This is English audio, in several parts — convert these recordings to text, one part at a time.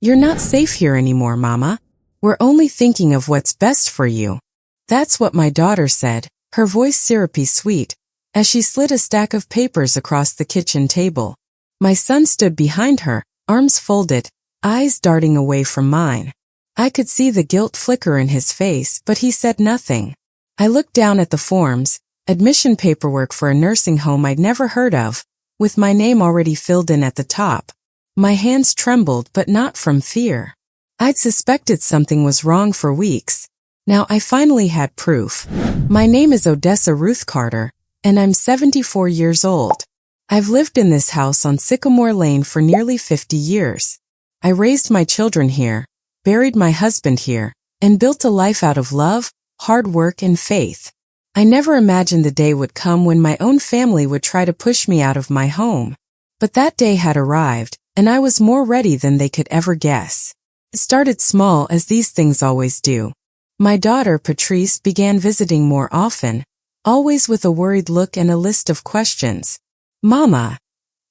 You're not safe here anymore, Mama. We're only thinking of what's best for you. That's what my daughter said, her voice syrupy sweet, as she slid a stack of papers across the kitchen table. My son stood behind her, arms folded, eyes darting away from mine. I could see the guilt flicker in his face, but he said nothing. I looked down at the forms, admission paperwork for a nursing home I'd never heard of, with my name already filled in at the top. My hands trembled, but not from fear. I'd suspected something was wrong for weeks. Now I finally had proof. My name is Odessa Ruth Carter, and I'm 74 years old. I've lived in this house on Sycamore Lane for nearly 50 years. I raised my children here, buried my husband here, and built a life out of love, hard work, and faith. I never imagined the day would come when my own family would try to push me out of my home. But that day had arrived, and I was more ready than they could ever guess. It started small, as these things always do. My daughter, Patrice, began visiting more often, always with a worried look and a list of questions. Mama,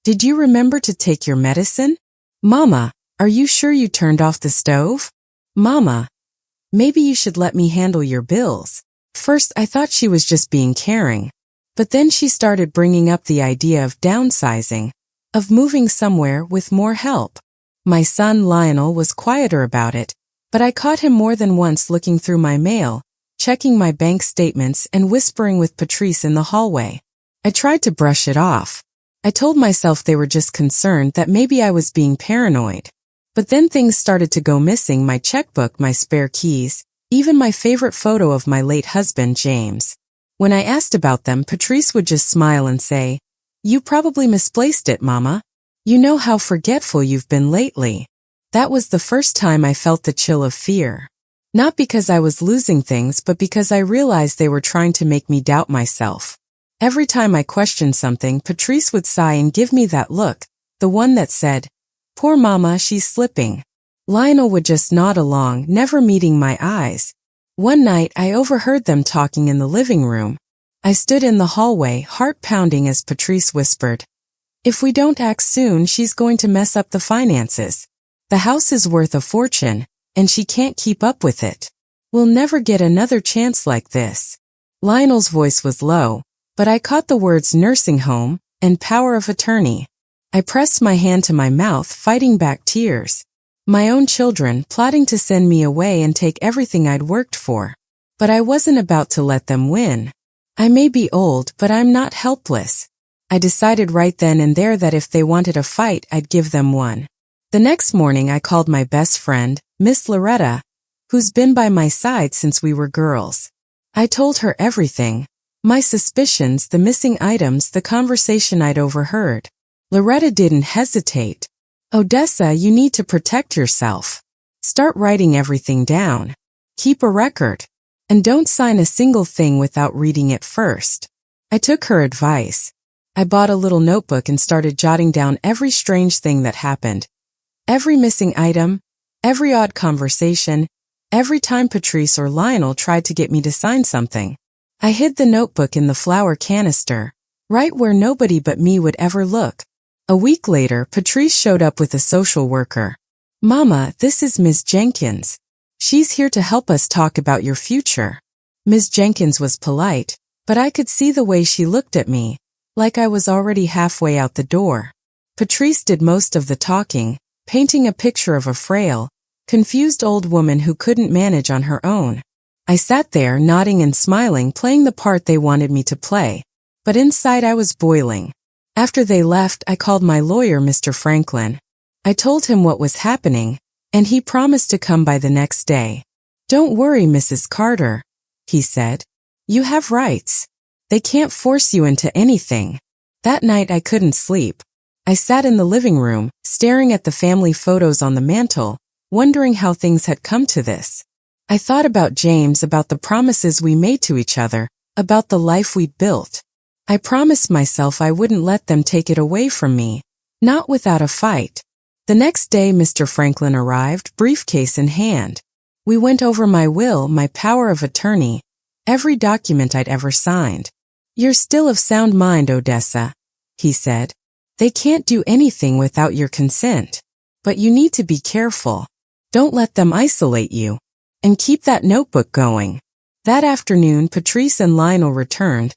did you remember to take your medicine? Mama, are you sure you turned off the stove? Mama, maybe you should let me handle your bills. First, I thought she was just being caring. But then she started bringing up the idea of downsizing, of moving somewhere with more help. My son Lionel was quieter about it, but I caught him more than once looking through my mail, checking my bank statements and whispering with Patrice in the hallway. I tried to brush it off. I told myself they were just concerned that maybe I was being paranoid. But then things started to go missing: my checkbook, my spare keys, even my favorite photo of my late husband, James. When I asked about them, Patrice would just smile and say, "You probably misplaced it, Mama. You know how forgetful you've been lately." That was the first time I felt the chill of fear. Not because I was losing things, but because I realized they were trying to make me doubt myself. Every time I questioned something, Patrice would sigh and give me that look, the one that said, "Poor Mama, she's slipping." Lionel would just nod along, never meeting my eyes. One night, I overheard them talking in the living room. I stood in the hallway, heart pounding, as Patrice whispered, "If we don't act soon, she's going to mess up the finances. The house is worth a fortune, and she can't keep up with it. We'll never get another chance like this." Lionel's voice was low, but I caught the words nursing home and power of attorney. I pressed my hand to my mouth, fighting back tears. My own children, plotting to send me away and take everything I'd worked for. But I wasn't about to let them win. I may be old, but I'm not helpless. I decided right then and there that if they wanted a fight, I'd give them one. The next morning, I called my best friend, Miss Loretta, who's been by my side since we were girls. I told her everything: my suspicions, the missing items, the conversation I'd overheard. Loretta didn't hesitate. "Odessa, you need to protect yourself. Start writing everything down. Keep a record. And don't sign a single thing without reading it first." I took her advice. I bought a little notebook and started jotting down every strange thing that happened. Every missing item, every odd conversation, every time Patrice or Lionel tried to get me to sign something. I hid the notebook in the flour canister, right where nobody but me would ever look. A week later, Patrice showed up with a social worker. "Mama, this is Ms. Jenkins. She's here to help us talk about your future." Ms. Jenkins was polite, but I could see the way she looked at me, like I was already halfway out the door. Patrice did most of the talking, painting a picture of a frail, confused old woman who couldn't manage on her own. I sat there, nodding and smiling, playing the part they wanted me to play, but inside I was boiling. After they left, I called my lawyer, Mr. Franklin. I told him what was happening, and he promised to come by the next day. "Don't worry, Mrs. Carter," he said. "You have rights. They can't force you into anything." That night I couldn't sleep. I sat in the living room, staring at the family photos on the mantel, wondering how things had come to this. I thought about James, about the promises we made to each other, about the life we'd built. I promised myself I wouldn't let them take it away from me, not without a fight. The next day, Mr. Franklin arrived, briefcase in hand. We went over my will, my power of attorney, every document I'd ever signed. "You're still of sound mind, Odessa," he said. "They can't do anything without your consent." But you need to be careful. Don't let them isolate you. And keep that notebook going. That afternoon, Patrice and Lionel returned,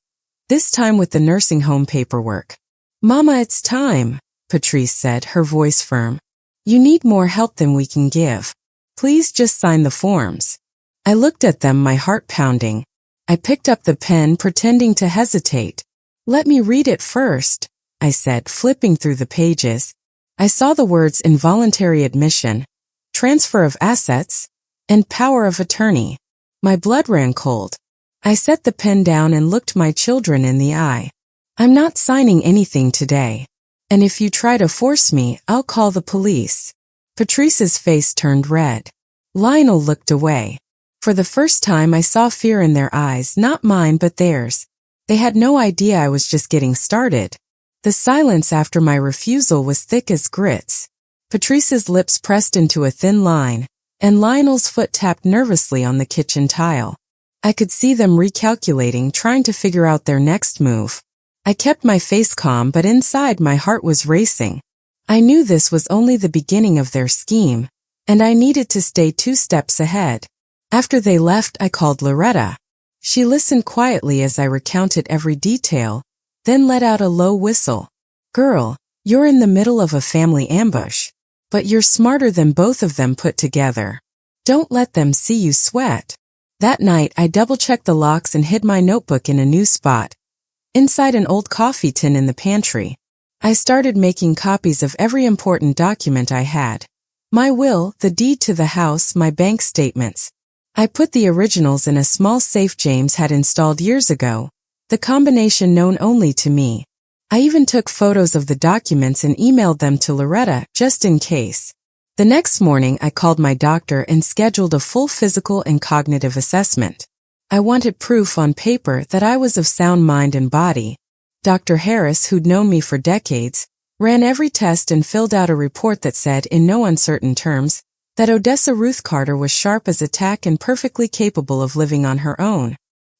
this time with the nursing home paperwork. Mama, it's time, Patrice said, her voice firm. You need more help than we can give. Please just sign the forms. I looked at them, my heart pounding. I picked up the pen, pretending to hesitate. Let me read it first, I said, flipping through the pages. I saw the words involuntary admission, transfer of assets, and power of attorney. My blood ran cold. I set the pen down and looked my children in the eye. I'm not signing anything today. And if you try to force me, I'll call the police. Patrice's face turned red. Lionel looked away. For the first time I saw fear in their eyes, not mine but theirs. They had no idea I was just getting started. The silence after my refusal was thick as grits. Patrice's lips pressed into a thin line, and Lionel's foot tapped nervously on the kitchen tile. I could see them recalculating, trying to figure out their next move. I kept my face calm, but inside my heart was racing. I knew this was only the beginning of their scheme, and I needed to stay 2 steps ahead. After they left, I called Loretta. She listened quietly as I recounted every detail, then let out a low whistle. Girl, you're in the middle of a family ambush. But you're smarter than both of them put together. Don't let them see you sweat. That night, I double-checked the locks and hid my notebook in a new spot, inside an old coffee tin in the pantry. I started making copies of every important document I had. My will, the deed to the house, my bank statements. I put the originals in a small safe James had installed years ago, the combination known only to me. I even took photos of the documents and emailed them to Loretta, just in case. The next morning, I called my doctor and scheduled a full physical and cognitive assessment. I wanted proof on paper that I was of sound mind and body. Dr. Harris, who'd known me for decades, ran every test and filled out a report that said, in no uncertain terms, that Odessa Ruth Carter was sharp as a tack and perfectly capable of living on her own.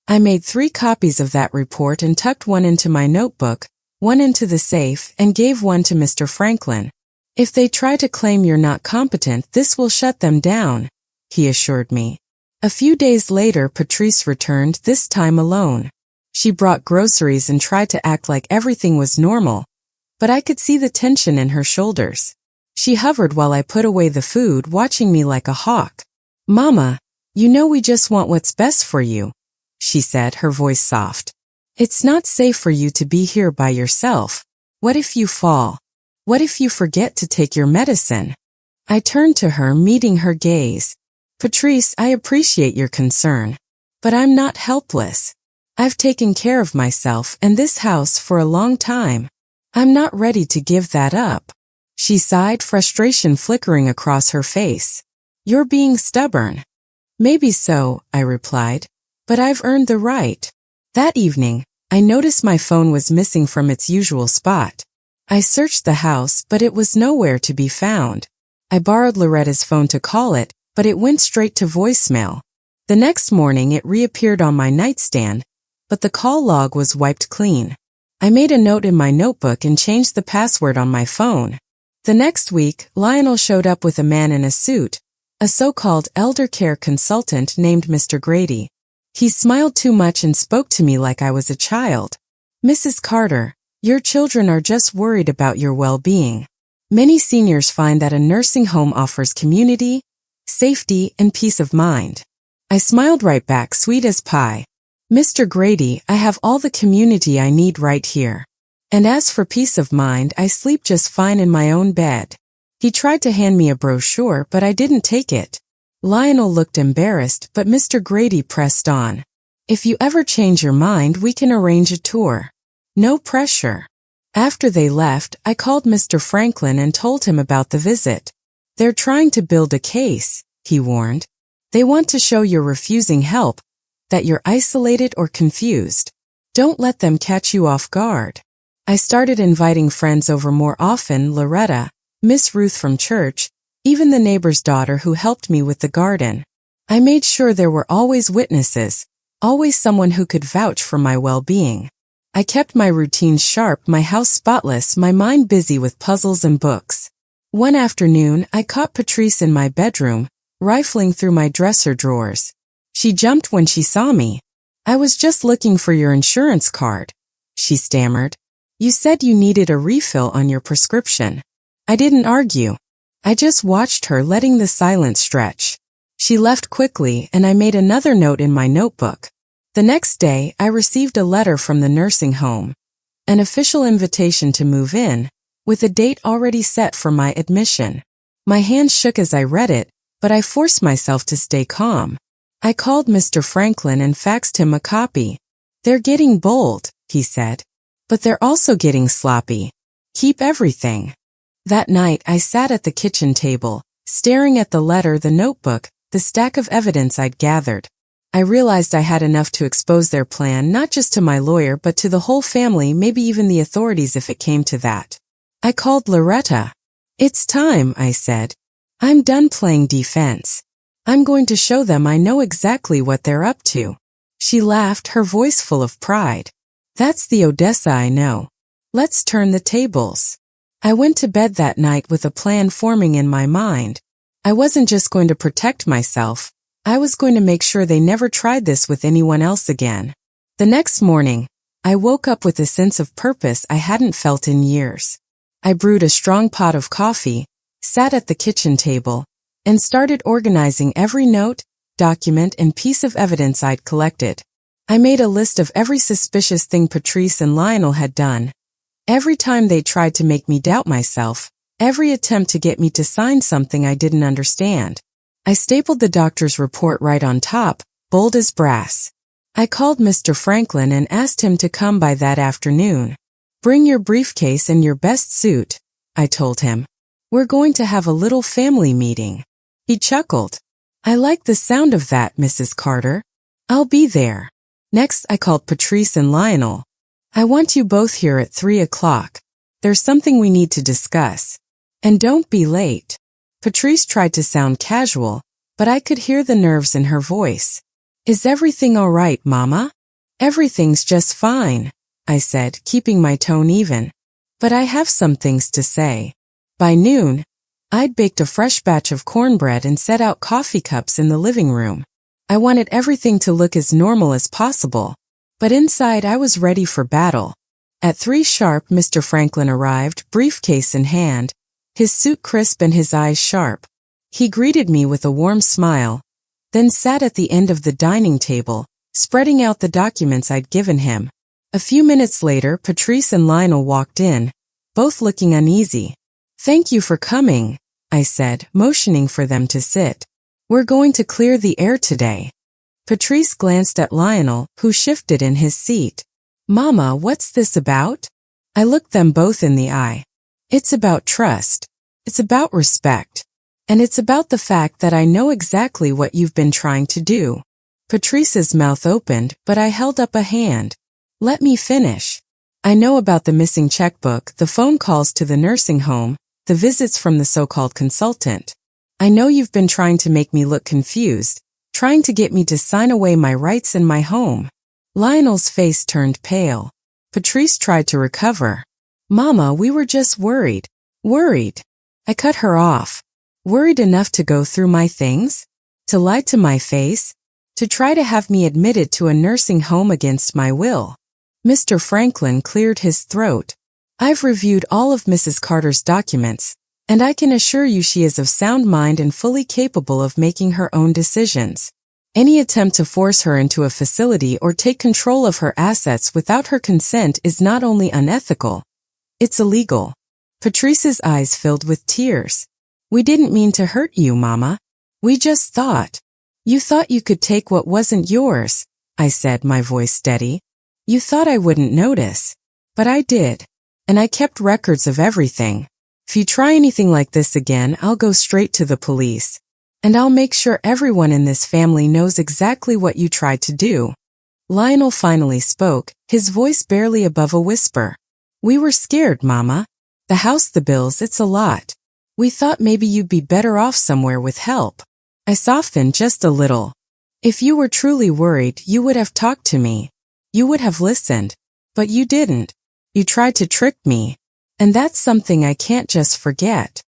I made 3 copies of that report and tucked one into my notebook, one into the safe, and gave one to Mr. Franklin. If they try to claim you're not competent, this will shut them down, he assured me. A few days later, Patrice returned, this time alone. She brought groceries and tried to act like everything was normal, but I could see the tension in her shoulders. She hovered while I put away the food, watching me like a hawk. Mama, you know we just want what's best for you, she said, her voice soft. It's not safe for you to be here by yourself. What if you fall? What if you forget to take your medicine? I turned to her, meeting her gaze. Patrice, I appreciate your concern, but I'm not helpless. I've taken care of myself and this house for a long time. I'm not ready to give that up. She sighed, frustration flickering across her face. You're being stubborn. Maybe so, I replied, but I've earned the right. That evening, I noticed my phone was missing from its usual spot. I searched the house, but it was nowhere to be found. I borrowed Loretta's phone to call it, but it went straight to voicemail. The next morning it reappeared on my nightstand, but the call log was wiped clean. I made a note in my notebook and changed the password on my phone. The next week, Lionel showed up with a man in a suit, a so-called elder care consultant named Mr. Grady. He smiled too much and spoke to me like I was a child. Mrs. Carter, your children are just worried about your well-being. Many seniors find that a nursing home offers community, safety, and peace of mind. I smiled right back, sweet as pie. Mr. Grady, I have all the community I need right here. And as for peace of mind, I sleep just fine in my own bed. He tried to hand me a brochure, but I didn't take it. Lionel looked embarrassed, but Mr. Grady pressed on. If you ever change your mind, we can arrange a tour. No pressure. After they left, I called Mr. Franklin and told him about the visit. They're trying to build a case, he warned. They want to show you're refusing help, that you're isolated or confused. Don't let them catch you off guard. I started inviting friends over more often, Loretta, Miss Ruth from church, even the neighbor's daughter who helped me with the garden. I made sure there were always witnesses, always someone who could vouch for my well-being. I kept my routine sharp, my house spotless, my mind busy with puzzles and books. One afternoon, I caught Patrice in my bedroom, rifling through my dresser drawers. She jumped when she saw me. "I was just looking for your insurance card," she stammered. "You said you needed a refill on your prescription." I didn't argue. I just watched her, letting the silence stretch. She left quickly, and I made another note in my notebook. The next day, I received a letter from the nursing home, an official invitation to move in, with a date already set for my admission. My hands shook as I read it, but I forced myself to stay calm. I called Mr. Franklin and faxed him a copy. "They're getting bold," he said, "but they're also getting sloppy. Keep everything." That night, I sat at the kitchen table, staring at the letter, the notebook, the stack of evidence I'd gathered. I realized I had enough to expose their plan, not just to my lawyer but to the whole family, maybe even the authorities if it came to that. I called Loretta. "It's time," I said. "I'm done playing defense. I'm going to show them I know exactly what they're up to." She laughed, her voice full of pride. "That's the Odessa I know. Let's turn the tables." I went to bed that night with a plan forming in my mind. I wasn't just going to protect myself. I was going to make sure they never tried this with anyone else again. The next morning, I woke up with a sense of purpose I hadn't felt in years. I brewed a strong pot of coffee, sat at the kitchen table, and started organizing every note, document, and piece of evidence I'd collected. I made a list of every suspicious thing Patrice and Lionel had done. Every time they tried to make me doubt myself, every attempt to get me to sign something I didn't understand. I stapled the doctor's report right on top, bold as brass. I called Mr. Franklin and asked him to come by that afternoon. "Bring your briefcase and your best suit," I told him. "We're going to have a little family meeting." He chuckled. "I like the sound of that, Mrs. Carter. I'll be there." Next, I called Patrice and Lionel. "I want you both here at 3 o'clock. There's something we need to discuss. And don't be late." Patrice tried to sound casual, but I could hear the nerves in her voice. "Is everything all right, Mama?" "Everything's just fine," I said, keeping my tone even. "But I have some things to say." By noon, I'd baked a fresh batch of cornbread and set out coffee cups in the living room. I wanted everything to look as normal as possible. But inside, I was ready for battle. At 3 sharp, Mr. Franklin arrived, briefcase in hand, his suit crisp and his eyes sharp. He greeted me with a warm smile, then sat at the end of the dining table, spreading out the documents I'd given him. A few minutes later, Patrice and Lionel walked in, both looking uneasy. "Thank you for coming," I said, motioning for them to sit. "We're going to clear the air today." Patrice glanced at Lionel, who shifted in his seat. "Mama, what's this about?" I looked them both in the eye. "It's about trust. It's about respect. And it's about the fact that I know exactly what you've been trying to do." Patrice's mouth opened, but I held up a hand. "Let me finish. I know about the missing checkbook, the phone calls to the nursing home, the visits from the so-called consultant. I know you've been trying to make me look confused, trying to get me to sign away my rights and my home." Lionel's face turned pale. Patrice tried to recover. "Mama, we were just worried." "Worried?" I cut her off. "Worried enough to go through my things? To lie to my face? To try to have me admitted to a nursing home against my will?" Mr. Franklin cleared his throat. "I've reviewed all of Mrs. Carter's documents, and I can assure you she is of sound mind and fully capable of making her own decisions. Any attempt to force her into a facility or take control of her assets without her consent is not only unethical, it's illegal." Patrice's eyes filled with tears. "We didn't mean to hurt you, Mama. We just thought. You thought you could take what wasn't yours," I said, my voice steady. "You thought I wouldn't notice. But I did. And I kept records of everything. If you try anything like this again, I'll go straight to the police. And I'll make sure everyone in this family knows exactly what you tried to do." Lionel finally spoke, his voice barely above a whisper. "We were scared, Mama. The house, the bills, it's a lot. We thought maybe you'd be better off somewhere with help." I softened just a little. "If you were truly worried, you would have talked to me. You would have listened. But you didn't. You tried to trick me. And that's something I can't just forget."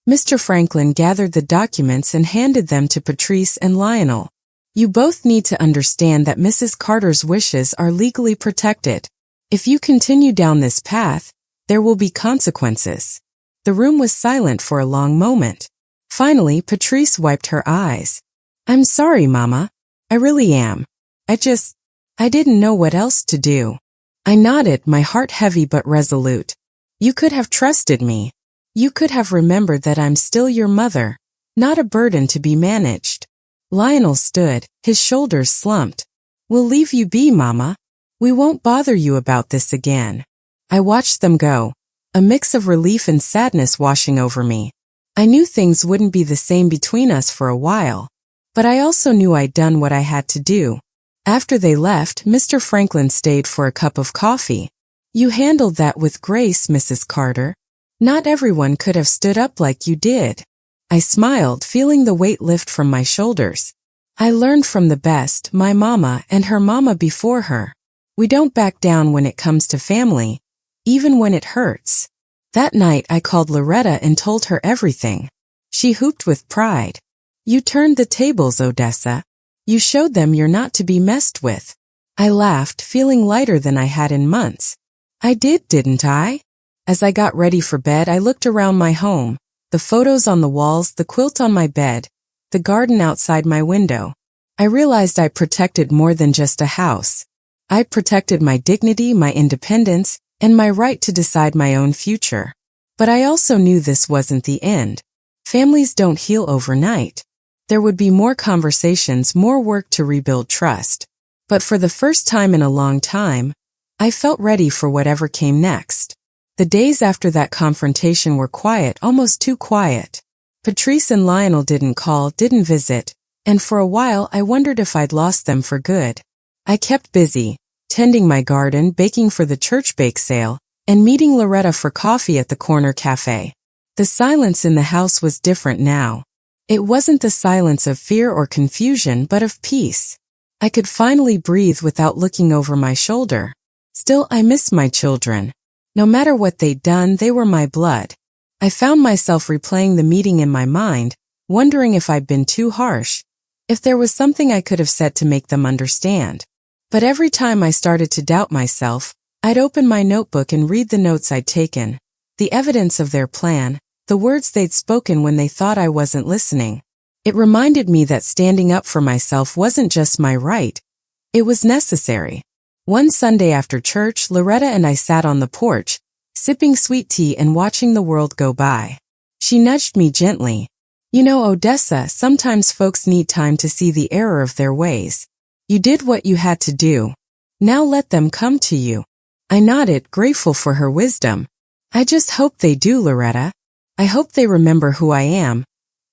Mr. Franklin gathered the documents and handed them to Patrice and Lionel. You both need to understand that Mrs. Carter's wishes are legally protected. If you continue down this path, there will be consequences. The room was silent for a long moment. Finally, Patrice wiped her eyes. I'm sorry, Mama. I really am. I didn't know what else to do. I nodded, my heart heavy but resolute. You could have trusted me. You could have remembered that I'm still your mother, not a burden to be managed. Lionel stood, his shoulders slumped. We'll leave you be, Mama. We won't bother you about this again. I watched them go, a mix of relief and sadness washing over me. I knew things wouldn't be the same between us for a while, but I also knew I'd done what I had to do. After they left, Mr. Franklin stayed for a cup of coffee. You handled that with grace, Mrs. Carter. Not everyone could have stood up like you did. I smiled, feeling the weight lift from my shoulders. I learned from the best, my mama and her mama before her. We don't back down when it comes to family, even when it hurts. That night I called Loretta and told her everything. She whooped with pride. You turned the tables, Odessa. You showed them you're not to be messed with. I laughed, feeling lighter than I had in months. I did, didn't I? As I got ready for bed, I looked around my home, the photos on the walls, the quilt on my bed, the garden outside my window. I realized I protected more than just a house. I protected my dignity, my independence, and my right to decide my own future. But I also knew this wasn't the end. Families don't heal overnight. There would be more conversations, more work to rebuild trust. But for the first time in a long time, I felt ready for whatever came next. The days after that confrontation were quiet, almost too quiet. Patrice and Lionel didn't call, didn't visit, and for a while I wondered if I'd lost them for good. I kept busy, tending my garden, baking for the church bake sale, and meeting Loretta for coffee at the corner cafe. The silence in the house was different now. It wasn't the silence of fear or confusion, but of peace. I could finally breathe without looking over my shoulder. Still, I missed my children. No matter what they'd done, they were my blood. I found myself replaying the meeting in my mind, wondering if I'd been too harsh, if there was something I could have said to make them understand. But every time I started to doubt myself, I'd open my notebook and read the notes I'd taken, the evidence of their plan, the words they'd spoken when they thought I wasn't listening. It reminded me that standing up for myself wasn't just my right, it was necessary. One Sunday after church, Loretta and I sat on the porch, sipping sweet tea and watching the world go by. She nudged me gently. You know, Odessa, sometimes folks need time to see the error of their ways. You did what you had to do. Now let them come to you. I nodded, grateful for her wisdom. I just hope they do, Loretta. I hope they remember who I am,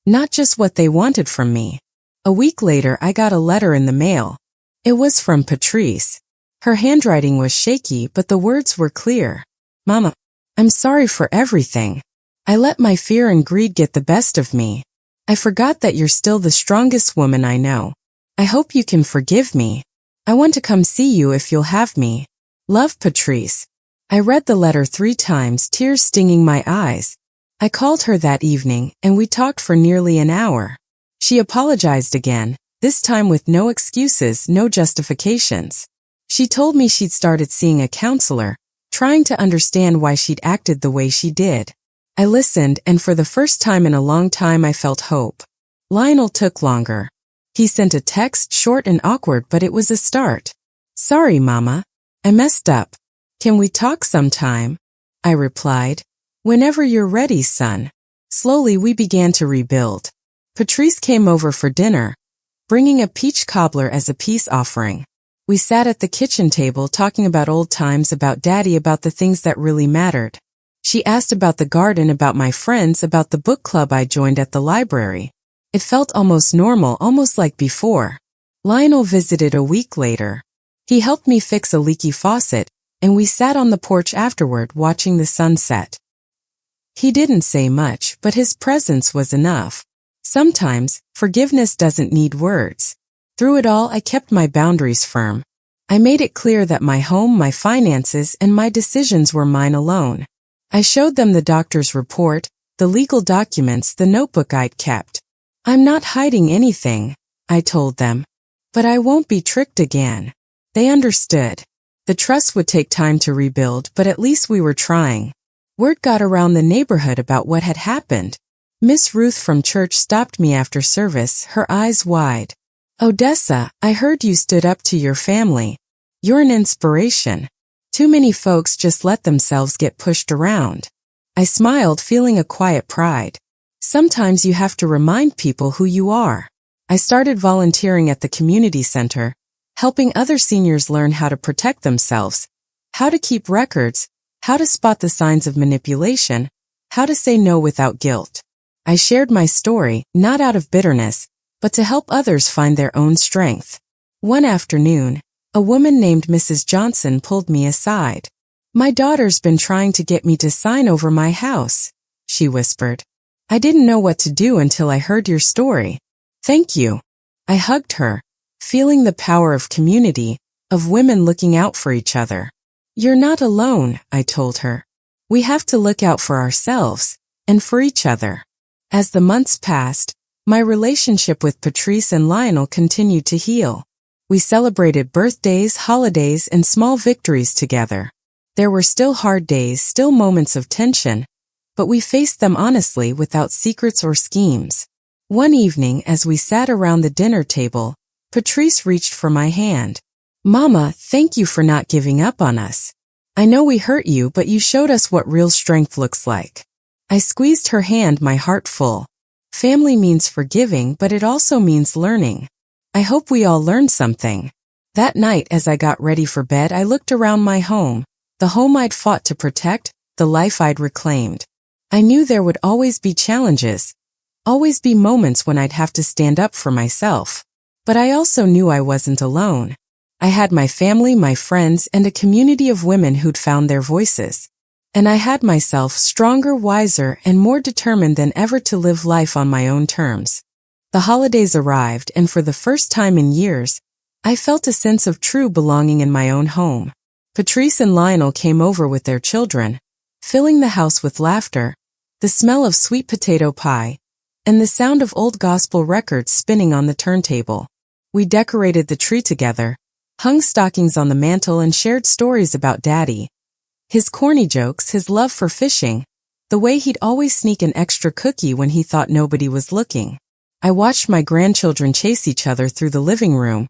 not just what they wanted from me. A week later, I got a letter in the mail. It was from Patrice. Her handwriting was shaky, but the words were clear. Mama, I'm sorry for everything. I let my fear and greed get the best of me. I forgot that you're still the strongest woman I know. I hope you can forgive me. I want to come see you if you'll have me. Love, Patrice. I read the letter 3 times, tears stinging my eyes. I called her that evening, and we talked for nearly an hour. She apologized again, this time with no excuses, no justifications. She told me she'd started seeing a counselor, trying to understand why she'd acted the way she did. I listened, and for the first time in a long time I felt hope. Lionel took longer. He sent a text, short and awkward, but it was a start. Sorry, Mama. I messed up. Can we talk sometime? I replied. Whenever you're ready, son. Slowly we began to rebuild. Patrice came over for dinner, bringing a peach cobbler as a peace offering. We sat at the kitchen table talking about old times, about Daddy, about the things that really mattered. She asked about the garden, about my friends, about the book club I joined at the library. It felt almost normal, almost like before. Lionel visited a week later. He helped me fix a leaky faucet, and we sat on the porch afterward watching the sunset. He didn't say much, but his presence was enough. Sometimes, forgiveness doesn't need words. Through it all, I kept my boundaries firm. I made it clear that my home, my finances, and my decisions were mine alone. I showed them the doctor's report, the legal documents, the notebook I'd kept. I'm not hiding anything, I told them. But I won't be tricked again. They understood. The trust would take time to rebuild, but at least we were trying. Word got around the neighborhood about what had happened. Miss Ruth from church stopped me after service, her eyes wide. Odessa, I heard you stood up to your family. You're an inspiration. Too many folks just let themselves get pushed around. I smiled, feeling a quiet pride. Sometimes you have to remind people who you are. I started volunteering at the community center, helping other seniors learn how to protect themselves, how to keep records, how to spot the signs of manipulation, how to say no without guilt. I shared my story, not out of bitterness, but to help others find their own strength. One afternoon, a woman named Mrs. Johnson pulled me aside. My daughter's been trying to get me to sign over my house, she whispered. I didn't know what to do until I heard your story. Thank you. I hugged her, feeling the power of community, of women looking out for each other. You're not alone, I told her. We have to look out for ourselves, and for each other. As the months passed, my relationship with Patrice and Lionel continued to heal. We celebrated birthdays, holidays, and small victories together. There were still hard days, still moments of tension, but we faced them honestly without secrets or schemes. One evening, as we sat around the dinner table, Patrice reached for my hand. Mama, thank you for not giving up on us. I know we hurt you, but you showed us what real strength looks like. I squeezed her hand, my heart full. Family means forgiving, but it also means learning. I hope we all learned something. That night, as I got ready for bed, I looked around my home, the home I'd fought to protect, the life I'd reclaimed. I knew there would always be challenges, always be moments when I'd have to stand up for myself. But I also knew I wasn't alone. I had my family, my friends, and a community of women who'd found their voices. And I had myself, stronger, wiser, and more determined than ever to live life on my own terms. The holidays arrived, and for the first time in years, I felt a sense of true belonging in my own home. Patrice and Lionel came over with their children, filling the house with laughter, the smell of sweet potato pie, and the sound of old gospel records spinning on the turntable. We decorated the tree together, hung stockings on the mantel, and shared stories about Daddy. His corny jokes, his love for fishing, the way he'd always sneak an extra cookie when he thought nobody was looking. I watched my grandchildren chase each other through the living room,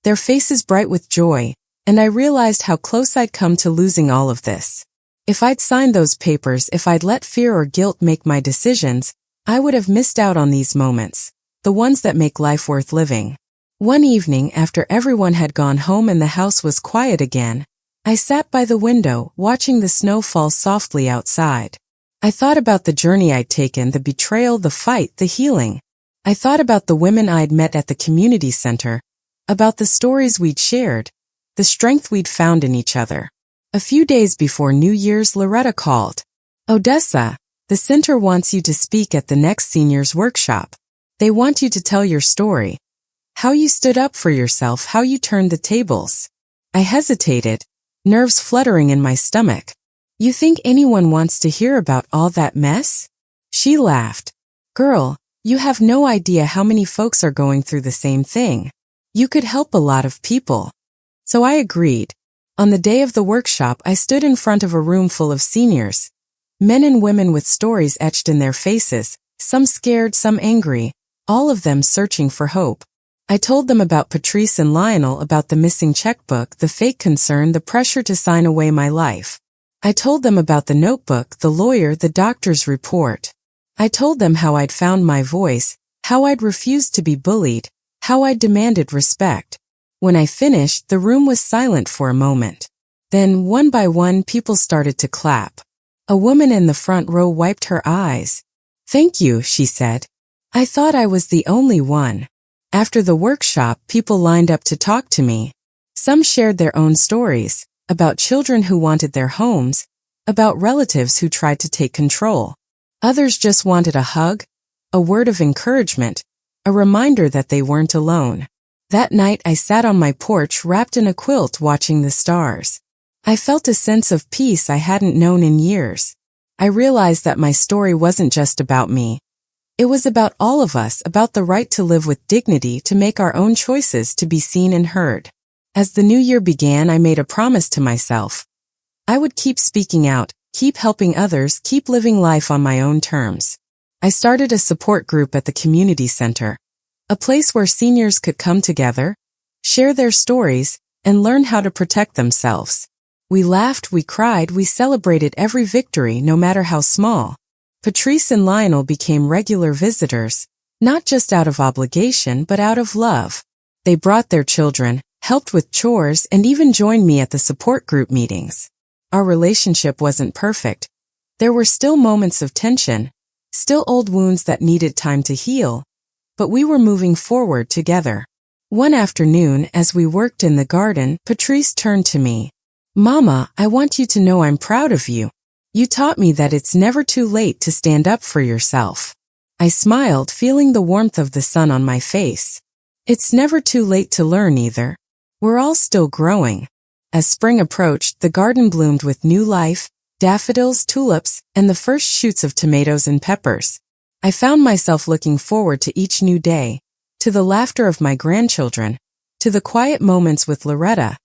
their faces bright with joy, and I realized how close I'd come to losing all of this. If I'd signed those papers, if I'd let fear or guilt make my decisions, I would have missed out on these moments, the ones that make life worth living. One evening, after everyone had gone home and the house was quiet again, I sat by the window, watching the snow fall softly outside. I thought about the journey I'd taken, the betrayal, the fight, the healing. I thought about the women I'd met at the community center, about the stories we'd shared, the strength we'd found in each other. A few days before New Year's, Loretta called. Odessa, the center wants you to speak at the next seniors workshop. They want you to tell your story. How you stood up for yourself, how you turned the tables. I hesitated, nerves fluttering in my stomach. You think anyone wants to hear about all that mess? She laughed. Girl, you have no idea how many folks are going through the same thing. You could help a lot of people. So I agreed. On the day of the workshop, I stood in front of a room full of seniors. Men and women with stories etched in their faces, some scared, some angry, all of them searching for hope. I told them about Patrice and Lionel, about the missing checkbook, the fake concern, the pressure to sign away my life. I told them about the notebook, the lawyer, the doctor's report. I told them how I'd found my voice, how I'd refused to be bullied, how I'd demanded respect. When I finished, the room was silent for a moment. Then, one by one, people started to clap. A woman in the front row wiped her eyes. Thank you, she said. I thought I was the only one. After the workshop, people lined up to talk to me. Some shared their own stories, about children who wanted their homes, about relatives who tried to take control. Others just wanted a hug, a word of encouragement, a reminder that they weren't alone. That night I sat on my porch wrapped in a quilt watching the stars. I felt a sense of peace I hadn't known in years. I realized that my story wasn't just about me. It was about all of us, about the right to live with dignity, to make our own choices, to be seen and heard. As the new year began, I made a promise to myself. I would keep speaking out, keep helping others, keep living life on my own terms. I started a support group at the community center, a place where seniors could come together, share their stories, and learn how to protect themselves. We laughed, we cried, we celebrated every victory, no matter how small. Patrice and Lionel became regular visitors, not just out of obligation but out of love. They brought their children, helped with chores, and even joined me at the support group meetings. Our relationship wasn't perfect. There were still moments of tension, still old wounds that needed time to heal, but we were moving forward together. One afternoon, as we worked in the garden, Patrice turned to me. "Mama, I want you to know I'm proud of you. You taught me that it's never too late to stand up for yourself." I smiled, feeling the warmth of the sun on my face. It's never too late to learn either. We're all still growing. As spring approached, the garden bloomed with new life, daffodils, tulips, and the first shoots of tomatoes and peppers. I found myself looking forward to each new day, to the laughter of my grandchildren, to the quiet moments with Loretta,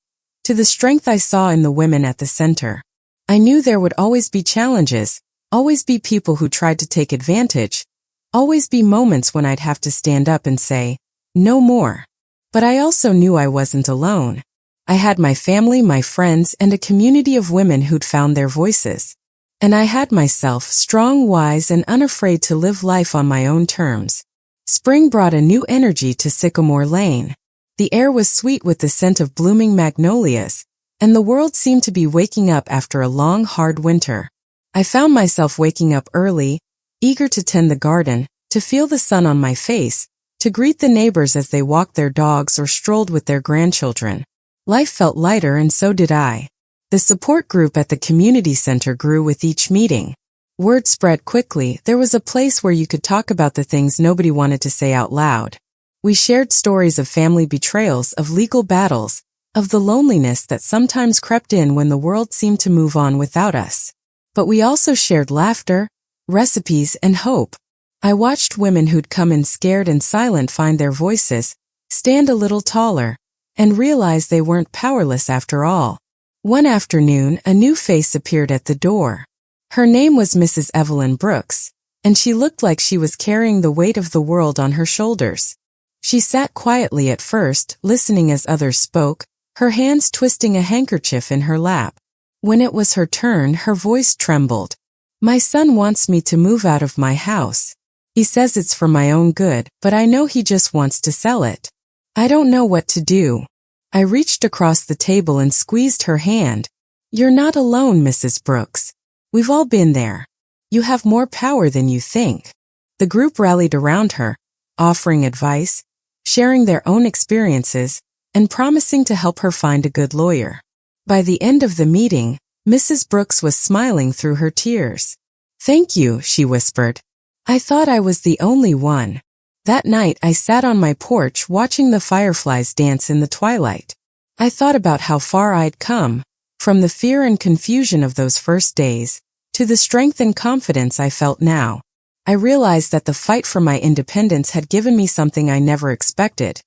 to the strength I saw in the women at the center. I knew there would always be challenges, always be people who tried to take advantage, always be moments when I'd have to stand up and say, "No more." But I also knew I wasn't alone. I had my family, my friends, and a community of women who'd found their voices. And I had myself, strong, wise, and unafraid to live life on my own terms. Spring brought a new energy to Sycamore Lane. The air was sweet with the scent of blooming magnolias, and the world seemed to be waking up after a long, hard winter. I found myself waking up early, eager to tend the garden, to feel the sun on my face, to greet the neighbors as they walked their dogs or strolled with their grandchildren. Life felt lighter, and so did I. The support group at the community center grew with each meeting. Word spread quickly. There was a place where you could talk about the things nobody wanted to say out loud. We shared stories of family betrayals, of legal battles, of the loneliness that sometimes crept in when the world seemed to move on without us. But we also shared laughter, recipes, and hope. I watched women who'd come in scared and silent find their voices, stand a little taller, and realize they weren't powerless after all. One afternoon, a new face appeared at the door. Her name was Mrs. Evelyn Brooks, and she looked like she was carrying the weight of the world on her shoulders. She sat quietly at first, listening as others spoke, her hands twisting a handkerchief in her lap. When it was her turn, her voice trembled. "My son wants me to move out of my house. He says it's for my own good, but I know he just wants to sell it. I don't know what to do." I reached across the table and squeezed her hand. "You're not alone, Mrs. Brooks. We've all been there. You have more power than you think." The group rallied around her, offering advice, sharing their own experiences, and promising to help her find a good lawyer. By the end of the meeting, Mrs. Brooks was smiling through her tears. "Thank you," she whispered. "I thought I was the only one." That night, I sat on my porch watching the fireflies dance in the twilight. I thought about how far I'd come, from the fear and confusion of those first days, to the strength and confidence I felt now. I realized that the fight for my independence had given me something I never expected.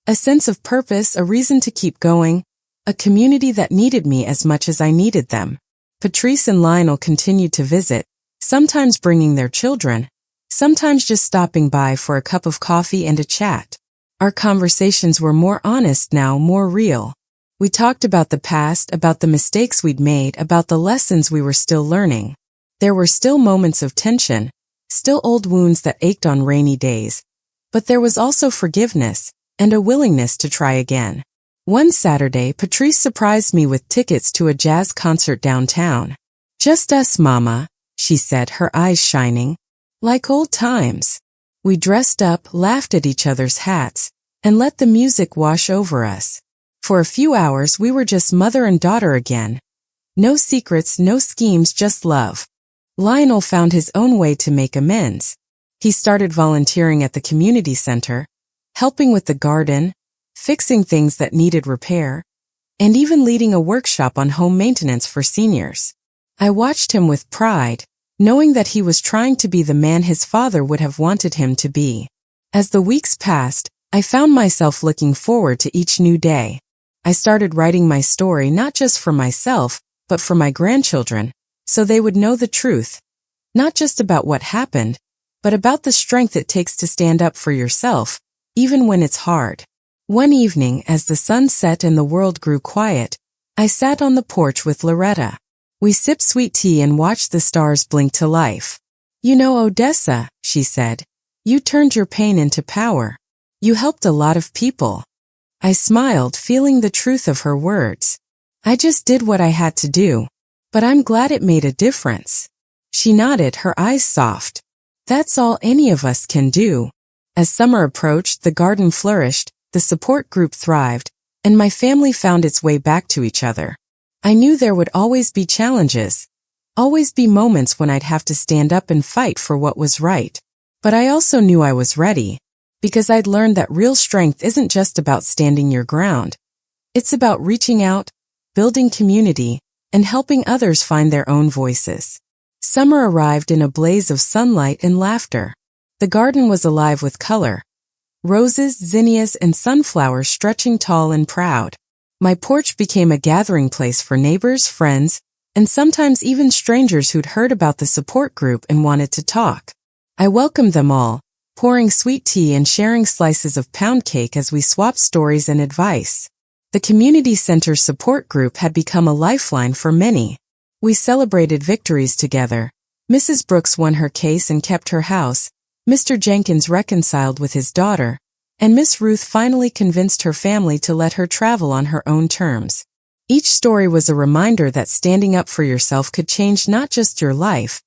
A sense of purpose, a reason to keep going, a community that needed me as much as I needed them. Patrice and Lionel continued to visit, sometimes bringing their children, sometimes just stopping by for a cup of coffee and a chat. Our conversations were more honest now, more real. We talked about the past, about the mistakes we'd made, about the lessons we were still learning. There were still moments of tension, still old wounds that ached on rainy days, but there was also forgiveness and a willingness to try again. One Saturday, Patrice surprised me with tickets to a jazz concert downtown. "Just us, Mama," she said, her eyes shining. "Like old times." We dressed up, laughed at each other's hats, and let the music wash over us. For a few hours, we were just mother and daughter again. No secrets, no schemes, just love. Lionel found his own way to make amends. He started volunteering at the community center, helping with the garden, fixing things that needed repair, and even leading a workshop on home maintenance for seniors. I watched him with pride, knowing that he was trying to be the man his father would have wanted him to be. As the weeks passed, I found myself looking forward to each new day. I started writing my story not just for myself, but for my grandchildren, so they would know the truth. Not just about what happened, but about the strength it takes to stand up for yourself, even when it's hard. One evening, as the sun set and the world grew quiet, I sat on the porch with Loretta. We sipped sweet tea and watched the stars blink to life. "You know, Odessa," she said, "you turned your pain into power. You helped a lot of people." I smiled, feeling the truth of her words. "I just did what I had to do, but I'm glad it made a difference." She nodded, her eyes soft. "That's all any of us can do." As summer approached, the garden flourished, the support group thrived, and my family found its way back to each other. I knew there would always be challenges, always be moments when I'd have to stand up and fight for what was right. But I also knew I was ready, because I'd learned that real strength isn't just about standing your ground. It's about reaching out, building community, and helping others find their own voices. Summer arrived in a blaze of sunlight and laughter. The garden was alive with color. Roses, zinnias, and sunflowers stretching tall and proud. My porch became a gathering place for neighbors, friends, and sometimes even strangers who'd heard about the support group and wanted to talk. I welcomed them all, pouring sweet tea and sharing slices of pound cake as we swapped stories and advice. The community center support group had become a lifeline for many. We celebrated victories together. Mrs. Brooks won her case and kept her house. Mr. Jenkins reconciled with his daughter, and Miss Ruth finally convinced her family to let her travel on her own terms. Each story was a reminder that standing up for yourself could change not just your life,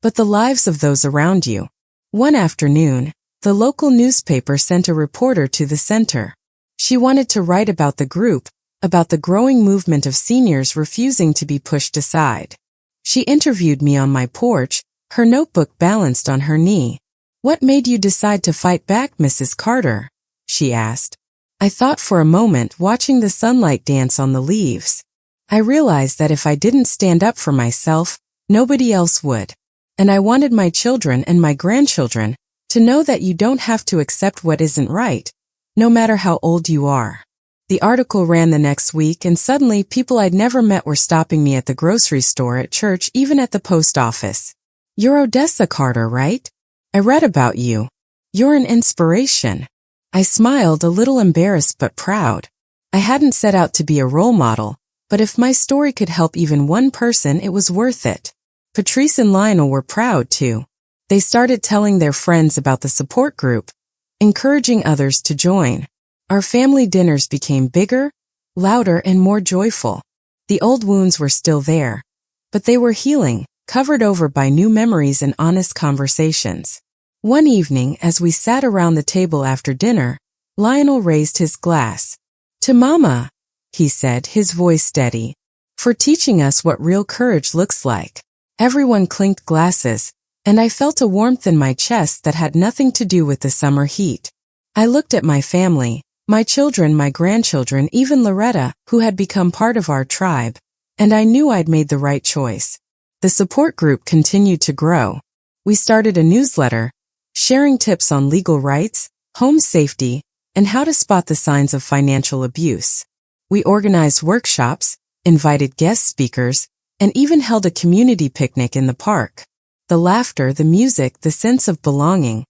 but the lives of those around you. One afternoon, the local newspaper sent a reporter to the center. She wanted to write about the group, about the growing movement of seniors refusing to be pushed aside. She interviewed me on my porch, her notebook balanced on her knee. "What made you decide to fight back, Mrs. Carter?" she asked. I thought for a moment, watching the sunlight dance on the leaves. I realized that if I didn't stand up for myself, nobody else would. And I wanted my children and my grandchildren to know that you don't have to accept what isn't right, no matter how old you are. The article ran the next week, and suddenly people I'd never met were stopping me at the grocery store, at church, even at the post office. "You're Odessa Carter, right? I read about you. You're an inspiration." I smiled, a little embarrassed but proud. I hadn't set out to be a role model, but if my story could help even one person, it was worth it. Patrice and Lionel were proud too. They started telling their friends about the support group, encouraging others to join. Our family dinners became bigger, louder, and more joyful. The old wounds were still there, but they were healing, covered over by new memories and honest conversations. One evening, as we sat around the table after dinner, Lionel raised his glass. "To Mama," he said, his voice steady, "for teaching us what real courage looks like." Everyone clinked glasses, and I felt a warmth in my chest that had nothing to do with the summer heat. I looked at my family, my children, my grandchildren, even Loretta, who had become part of our tribe, and I knew I'd made the right choice. The support group continued to grow. We started a newsletter, sharing tips on legal rights, home safety, and how to spot the signs of financial abuse. We organized workshops, invited guest speakers, and even held a community picnic in the park. The laughter, the music, the sense of belonging.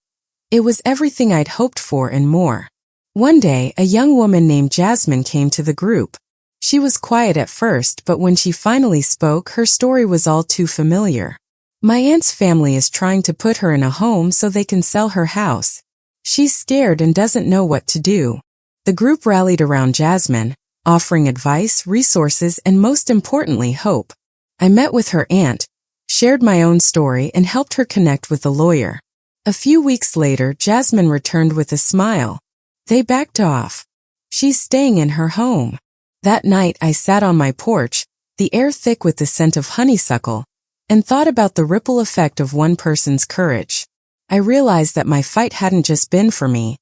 It was everything I'd hoped for and more. One day, a young woman named Jasmine came to the group. She was quiet at first, but when she finally spoke, her story was all too familiar. "My aunt's family is trying to put her in a home so they can sell her house. She's scared and doesn't know what to do." The group rallied around Jasmine, offering advice, resources, and most importantly, hope. I met with her aunt, shared my own story, and helped her connect with a lawyer. A few weeks later, Jasmine returned with a smile. They backed off. "She's staying in her home." That night, I sat on my porch, the air thick with the scent of honeysuckle, and thought about the ripple effect of one person's courage. I realized that my fight hadn't just been for me.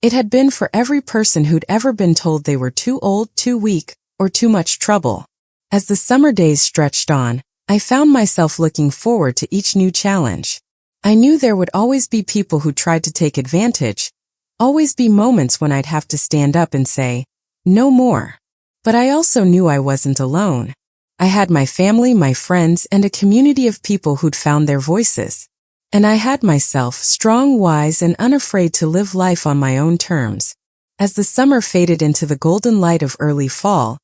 It had been for every person who'd ever been told they were too old, too weak, or too much trouble. As the summer days stretched on, I found myself looking forward to each new challenge. I knew there would always be people who tried to take advantage, always be moments when I'd have to stand up and say, no more. But I also knew I wasn't alone. I had my family, my friends, and a community of people who'd found their voices. And I had myself, strong, wise, and unafraid to live life on my own terms. As the summer faded into the golden light of early fall,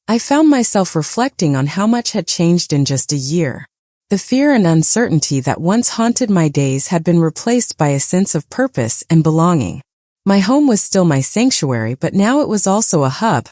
I found myself reflecting on how much had changed in just a year. The fear and uncertainty that once haunted my days had been replaced by a sense of purpose and belonging. My home was still my sanctuary, but now it was also a hub,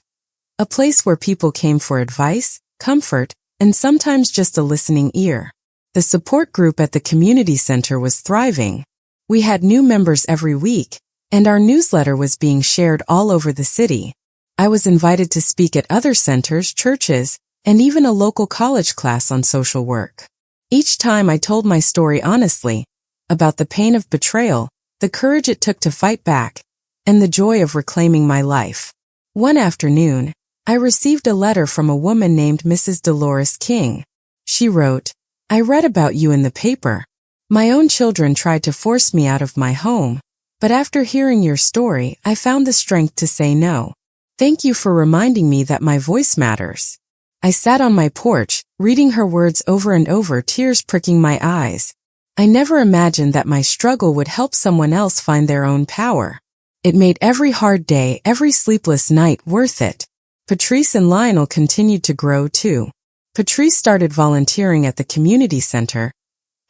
a place where people came for advice, comfort, and sometimes just a listening ear. The support group at the community center was thriving. We had new members every week, and our newsletter was being shared all over the city. I was invited to speak at other centers, churches, and even a local college class on social work. Each time I told my story honestly, about the pain of betrayal, the courage it took to fight back, and the joy of reclaiming my life. One afternoon, I received a letter from a woman named Mrs. Dolores King. She wrote, I read about you in the paper. My own children tried to force me out of my home, but after hearing your story, I found the strength to say no. Thank you for reminding me that my voice matters. I sat on my porch, reading her words over and over, tears pricking my eyes. I never imagined that my struggle would help someone else find their own power. It made every hard day, every sleepless night worth it. Patrice and Lionel continued to grow too. Patrice started volunteering at the community center,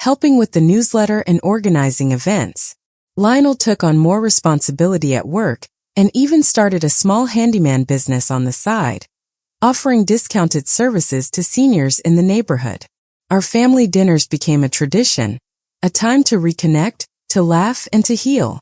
helping with the newsletter and organizing events. Lionel took on more responsibility at work and even started a small handyman business on the side, offering discounted services to seniors in the neighborhood. Our family dinners became a tradition, a time to reconnect, to laugh, and to heal.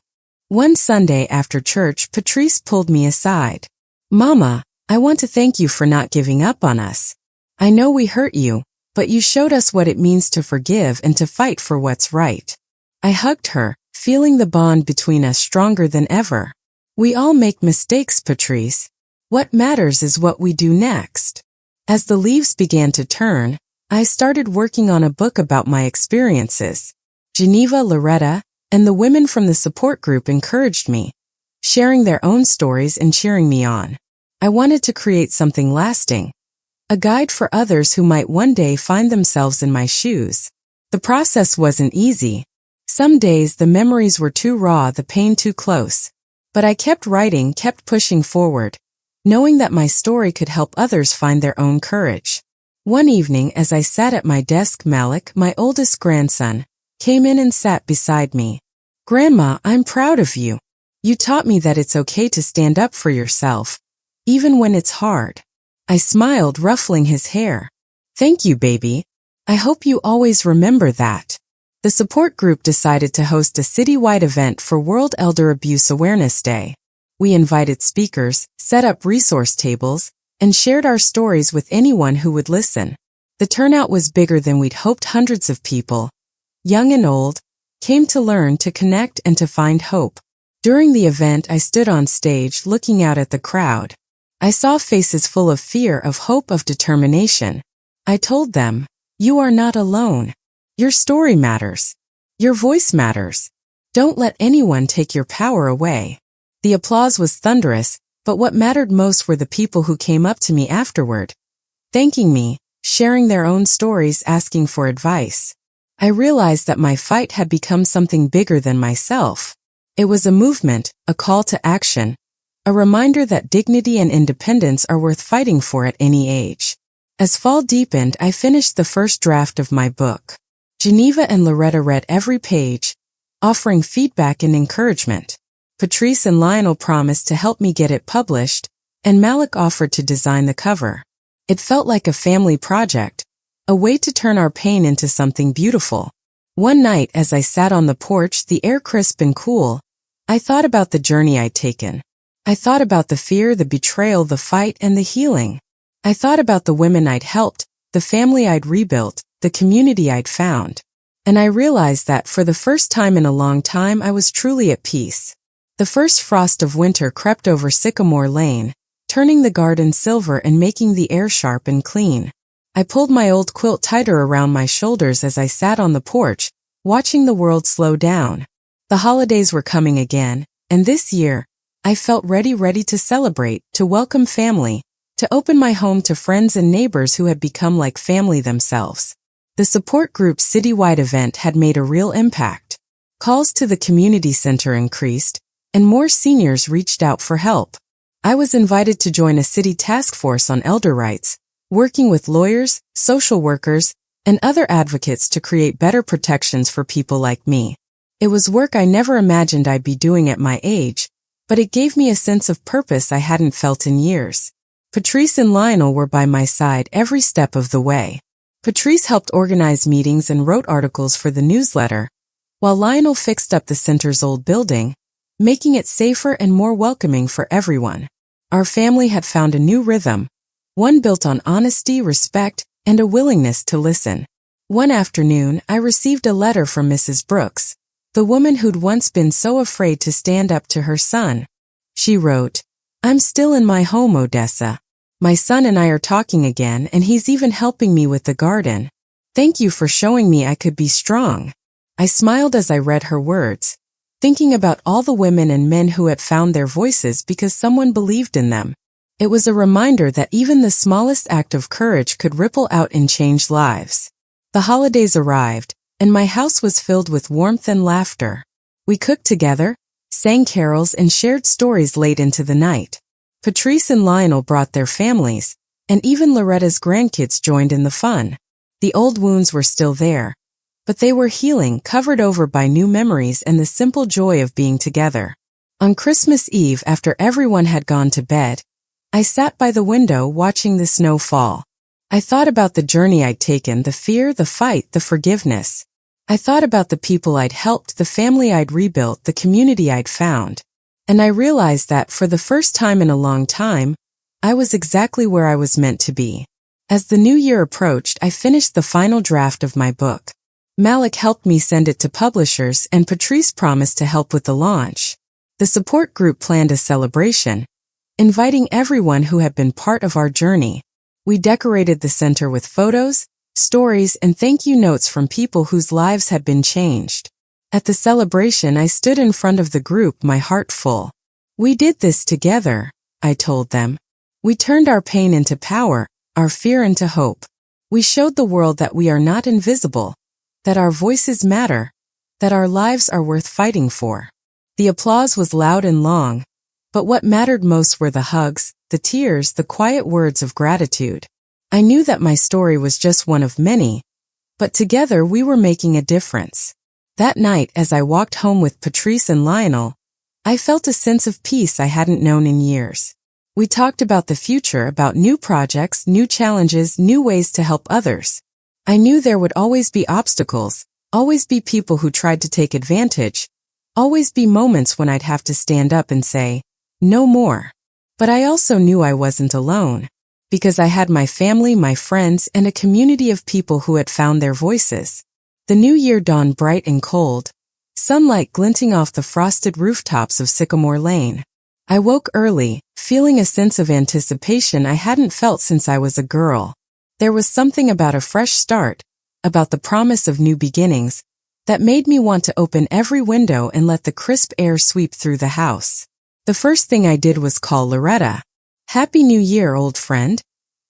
One Sunday after church, Patrice pulled me aside. Mama, I want to thank you for not giving up on us. I know we hurt you, but you showed us what it means to forgive and to fight for what's right. I hugged her, feeling the bond between us stronger than ever. We all make mistakes, Patrice. What matters is what we do next. As the leaves began to turn, I started working on a book about my experiences. Geneva, Loretta, and the women from the support group encouraged me, sharing their own stories and cheering me on. I wanted to create something lasting, a guide for others who might one day find themselves in my shoes. The process wasn't easy. Some days the memories were too raw, the pain too close. But I kept writing, kept pushing forward, knowing that my story could help others find their own courage. One evening, as I sat at my desk, Malik, my oldest grandson, came in and sat beside me. Grandma, I'm proud of you. You taught me that it's okay to stand up for yourself, even when it's hard. I smiled, ruffling his hair. Thank you, baby. I hope you always remember that. The support group decided to host a citywide event for World Elder Abuse Awareness Day. We invited speakers, set up resource tables, and shared our stories with anyone who would listen. The turnout was bigger than we'd hoped. Hundreds of people, young and old, came to learn, to connect, and to find hope. During the event, I stood on stage looking out at the crowd. I saw faces full of fear, of hope, of determination. I told them, you are not alone. Your story matters. Your voice matters. Don't let anyone take your power away. The applause was thunderous, but what mattered most were the people who came up to me afterward, thanking me, sharing their own stories, asking for advice. I realized that my fight had become something bigger than myself. It was a movement, a call to action, a reminder that dignity and independence are worth fighting for at any age. As fall deepened, I finished the first draft of my book. Geneva and Loretta read every page, offering feedback and encouragement. Patrice and Lionel promised to help me get it published, and Malik offered to design the cover. It felt like a family project, a way to turn our pain into something beautiful. One night, as I sat on the porch, the air crisp and cool, I thought about the journey I'd taken. I thought about the fear, the betrayal, the fight, and the healing. I thought about the women I'd helped, the family I'd rebuilt, the community I'd found. And I realized that for the first time in a long time, I was truly at peace. The first frost of winter crept over Sycamore Lane, turning the garden silver and making the air sharp and clean. I pulled my old quilt tighter around my shoulders as I sat on the porch, watching the world slow down. The holidays were coming again, and this year, I felt ready to celebrate, to welcome family, to open my home to friends and neighbors who had become like family themselves. The support group's citywide event had made a real impact. Calls to the community center increased, and more seniors reached out for help. I was invited to join a city task force on elder rights, working with lawyers, social workers, and other advocates to create better protections for people like me. It was work I never imagined I'd be doing at my age, but it gave me a sense of purpose I hadn't felt in years. Patrice and Lionel were by my side every step of the way. Patrice helped organize meetings and wrote articles for the newsletter, while Lionel fixed up the center's old building, making it safer and more welcoming for everyone. Our family had found a new rhythm, one built on honesty, respect, and a willingness to listen. One afternoon, I received a letter from Mrs. Brooks, the woman who'd once been so afraid to stand up to her son. She wrote, "I'm still in my home, Odessa. My son and I are talking again, and he's even helping me with the garden. Thank you for showing me I could be strong." I smiled as I read her words, thinking about all the women and men who had found their voices because someone believed in them. It was a reminder that even the smallest act of courage could ripple out and change lives. The holidays arrived, and my house was filled with warmth and laughter. We cooked together, sang carols, and shared stories late into the night. Patrice and Lionel brought their families, and even Loretta's grandkids joined in the fun. The old wounds were still there, but they were healing, covered over by new memories and the simple joy of being together. On Christmas Eve, after everyone had gone to bed, I sat by the window watching the snow fall. I thought about the journey I'd taken, the fear, the fight, the forgiveness. I thought about the people I'd helped, the family I'd rebuilt, the community I'd found. And I realized that, for the first time in a long time, I was exactly where I was meant to be. As the new year approached, I finished the final draft of my book. Malik helped me send it to publishers, and Patrice promised to help with the launch. The support group planned a celebration, inviting everyone who had been part of our journey. We decorated the center with photos, stories, and thank you notes from people whose lives had been changed. At the celebration, I stood in front of the group, my heart full. "We did this together," I told them. "We turned our pain into power, our fear into hope. We showed the world that we are not invisible, that our voices matter, that our lives are worth fighting for." The applause was loud and long, but what mattered most were the hugs, the tears, the quiet words of gratitude. I knew that my story was just one of many, but together we were making a difference. That night, as I walked home with Patrice and Lionel, I felt a sense of peace I hadn't known in years. We talked about the future, about new projects, new challenges, new ways to help others. I knew there would always be obstacles, always be people who tried to take advantage, always be moments when I'd have to stand up and say, "No more." But I also knew I wasn't alone, because I had my family, my friends, and a community of people who had found their voices. The new year dawned bright and cold, sunlight glinting off the frosted rooftops of Sycamore Lane. I woke early, feeling a sense of anticipation I hadn't felt since I was a girl. There was something about a fresh start, about the promise of new beginnings, that made me want to open every window and let the crisp air sweep through the house. The first thing I did was call Loretta. "Happy New Year, old friend,"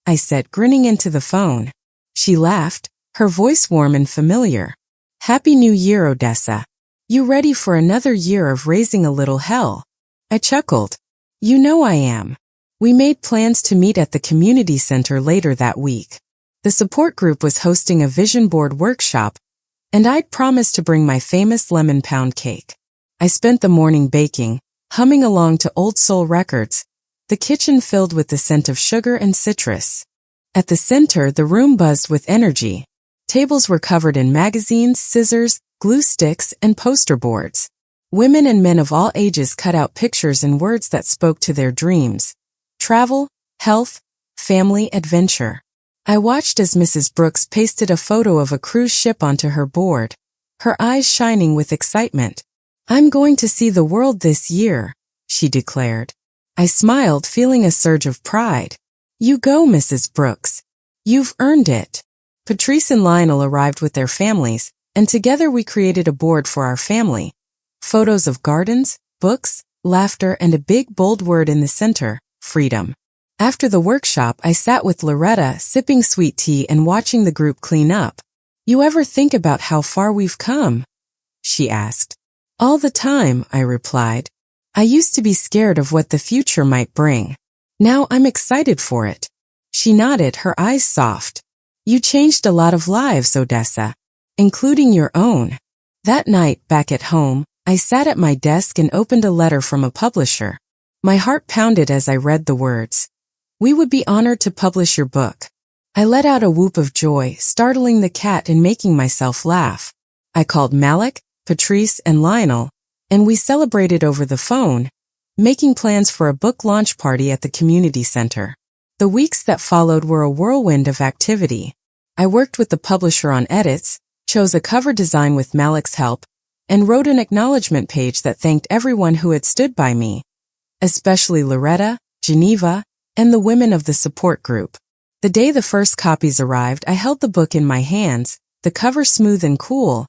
I said, grinning into the phone. She laughed, her voice warm and familiar. "Happy New Year, Odessa. You ready for another year of raising a little hell?" I chuckled. "You know I am." We made plans to meet at the community center later that week. The support group was hosting a vision board workshop, and I'd promised to bring my famous lemon pound cake. I spent the morning baking, humming along to old soul records, the kitchen filled with the scent of sugar and citrus. At the center, the room buzzed with energy. Tables were covered in magazines, scissors, glue sticks, and poster boards. Women and men of all ages cut out pictures and words that spoke to their dreams: travel, health, family, adventure. I watched as Mrs. Brooks pasted a photo of a cruise ship onto her board, her eyes shining with excitement. "I'm going to see the world this year," she declared. I smiled, feeling a surge of pride. "You go, Mrs. Brooks. You've earned it. Patrice and Lionel arrived with their families, and together we created a board for our family. Photos of gardens, books, laughter, and a big bold word in the center, freedom. After the workshop, I sat with Loretta, sipping sweet tea and watching the group clean up. You ever think about how far we've come? She asked. All the time, I replied. I used to be scared of what the future might bring. Now I'm excited for it. She nodded, her eyes soft. You changed a lot of lives, Odessa, including your own. That night, back at home, I sat at my desk and opened a letter from a publisher. My heart pounded as I read the words. We would be honored to publish your book. I let out a whoop of joy, startling the cat and making myself laugh. I called Malik, Patrice, and Lionel, and we celebrated over the phone, making plans for a book launch party at the community center. The weeks that followed were a whirlwind of activity. I worked with the publisher on edits, chose a cover design with Malik's help, and wrote an acknowledgement page that thanked everyone who had stood by me, especially Loretta, Geneva, and the women of the support group. The day the first copies arrived, I held the book in my hands, the cover smooth and cool,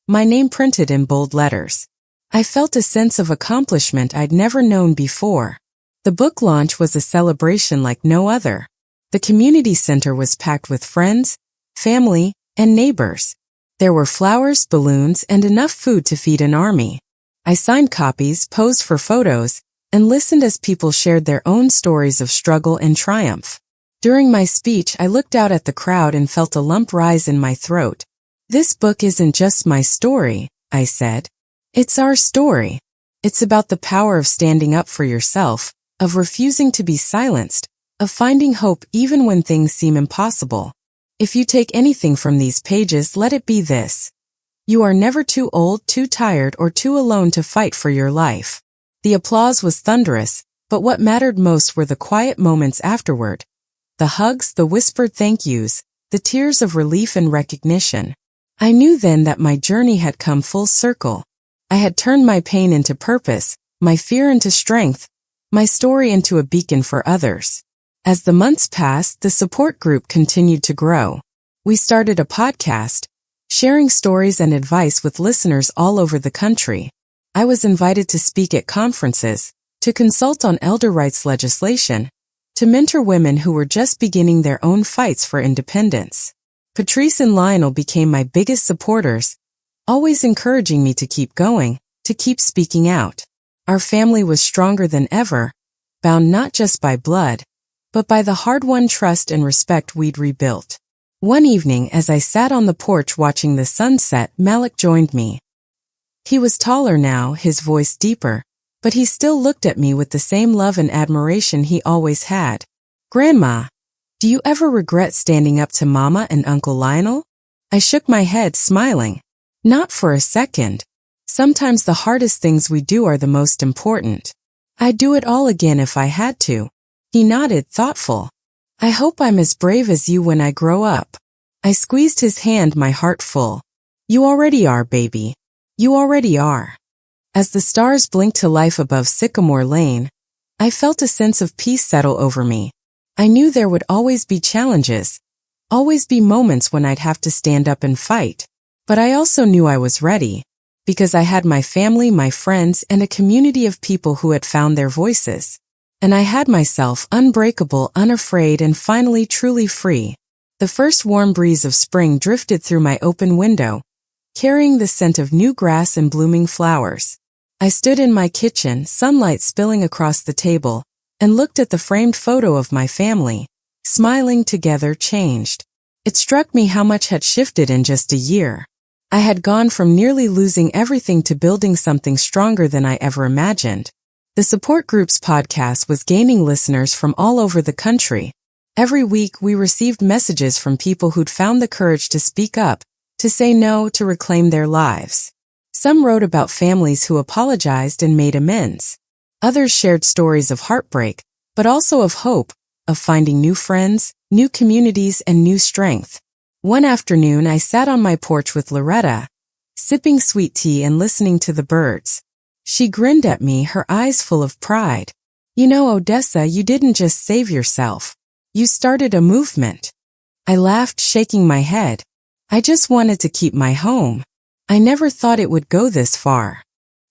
my name printed in bold letters. I felt a sense of accomplishment I'd never known before. The book launch was a celebration like no other. The community center was packed with friends, family, and neighbors. There were flowers, balloons, and enough food to feed an army. I signed copies, posed for photos, and listened as people shared their own stories of struggle and triumph. During my speech, I looked out at the crowd and felt a lump rise in my throat. This book isn't just my story, I said. It's our story. It's about the power of standing up for yourself, of refusing to be silenced, of finding hope even when things seem impossible. If you take anything from these pages, let it be this. You are never too old, too tired, or too alone to fight for your life. The applause was thunderous, but what mattered most were the quiet moments afterward. The hugs, the whispered thank yous, the tears of relief and recognition. I knew then that my journey had come full circle. I had turned my pain into purpose, my fear into strength, my story into a beacon for others. As the months passed, the support group continued to grow. We started a podcast, sharing stories and advice with listeners all over the country. I was invited to speak at conferences, to consult on elder rights legislation, to mentor women who were just beginning their own fights for independence. Patrice and Lionel became my biggest supporters, always encouraging me to keep going, to keep speaking out. Our family was stronger than ever, bound not just by blood, but by the hard-won trust and respect we'd rebuilt. One evening, as I sat on the porch watching the sunset, Malik joined me. He was taller now, his voice deeper, but he still looked at me with the same love and admiration he always had. Grandma, do you ever regret standing up to Mama and Uncle Lionel? I shook my head, smiling. Not for a second. Sometimes the hardest things we do are the most important. I'd do it all again if I had to. He nodded, thoughtful. I hope I'm as brave as you when I grow up. I squeezed his hand, my heart full. You already are, baby. You already are. As the stars blinked to life above Sycamore Lane, I felt a sense of peace settle over me. I knew there would always be challenges, always be moments when I'd have to stand up and fight. But I also knew I was ready, because I had my family, my friends, and a community of people who had found their voices. And I had myself, unbreakable, unafraid, and finally truly free. The first warm breeze of spring drifted through my open window, carrying the scent of new grass and blooming flowers. I stood in my kitchen, sunlight spilling across the table, and looked at the framed photo of my family, smiling together, changed. It struck me how much had shifted in just a year. I had gone from nearly losing everything to building something stronger than I ever imagined. The support group's podcast was gaining listeners from all over the country. Every week we received messages from people who'd found the courage to speak up, to say no, to reclaim their lives. Some wrote about families who apologized and made amends. Others shared stories of heartbreak, but also of hope, of finding new friends, new communities, and new strength. One afternoon I sat on my porch with Loretta, sipping sweet tea and listening to the birds. She grinned at me, her eyes full of pride. You know, Odessa, you didn't just save yourself. You started a movement. I laughed, shaking my head. I just wanted to keep my home. I never thought it would go this far.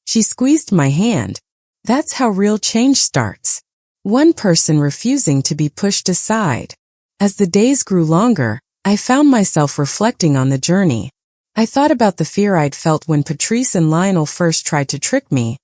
She squeezed my hand. That's how real change starts. One person refusing to be pushed aside. As the days grew longer, I found myself reflecting on the journey. I thought about the fear I'd felt when Patrice and Lionel first tried to trick me,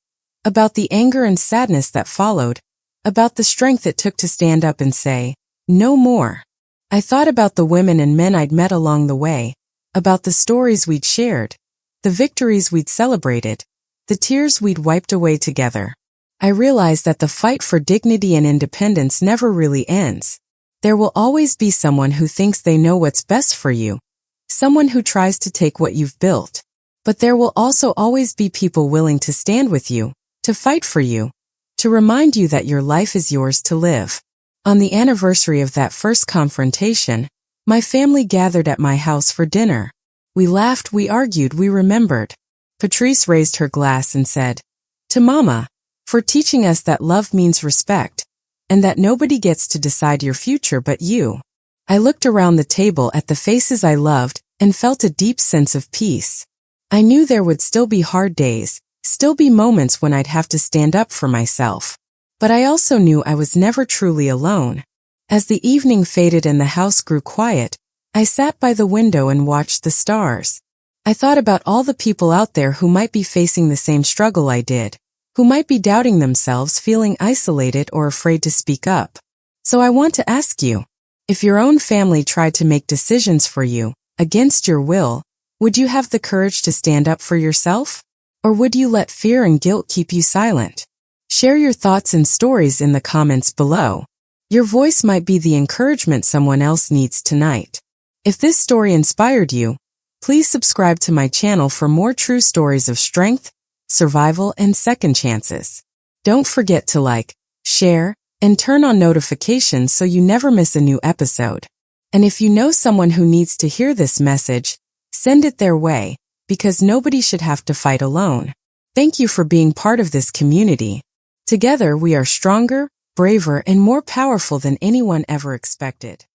about the anger and sadness that followed, about the strength it took to stand up and say, no more. I thought about the women and men I'd met along the way, about the stories we'd shared, the victories we'd celebrated, the tears we'd wiped away together. I realized that the fight for dignity and independence never really ends. There will always be someone who thinks they know what's best for you, someone who tries to take what you've built. But there will also always be people willing to stand with you, to fight for you, to remind you that your life is yours to live. On the anniversary of that first confrontation, my family gathered at my house for dinner. We laughed, we argued, we remembered. Patrice raised her glass and said, "To Mama, for teaching us that love means respect, and that nobody gets to decide your future but you." I looked around the table at the faces I loved and felt a deep sense of peace. I knew there would still be hard days, still be moments when I'd have to stand up for myself. But I also knew I was never truly alone. As the evening faded and the house grew quiet, I sat by the window and watched the stars. I thought about all the people out there who might be facing the same struggle I did, who might be doubting themselves, feeling isolated or afraid to speak up. So I want to ask you, if your own family tried to make decisions for you, against your will, would you have the courage to stand up for yourself? Or would you let fear and guilt keep you silent? Share your thoughts and stories in the comments below. Your voice might be the encouragement someone else needs tonight. If this story inspired you, please subscribe to my channel for more true stories of strength, survival, and second chances. Don't forget to like, share, and turn on notifications so you never miss a new episode. And if you know someone who needs to hear this message, send it their way, because nobody should have to fight alone. Thank you for being part of this community. Together we are stronger, braver, and more powerful than anyone ever expected.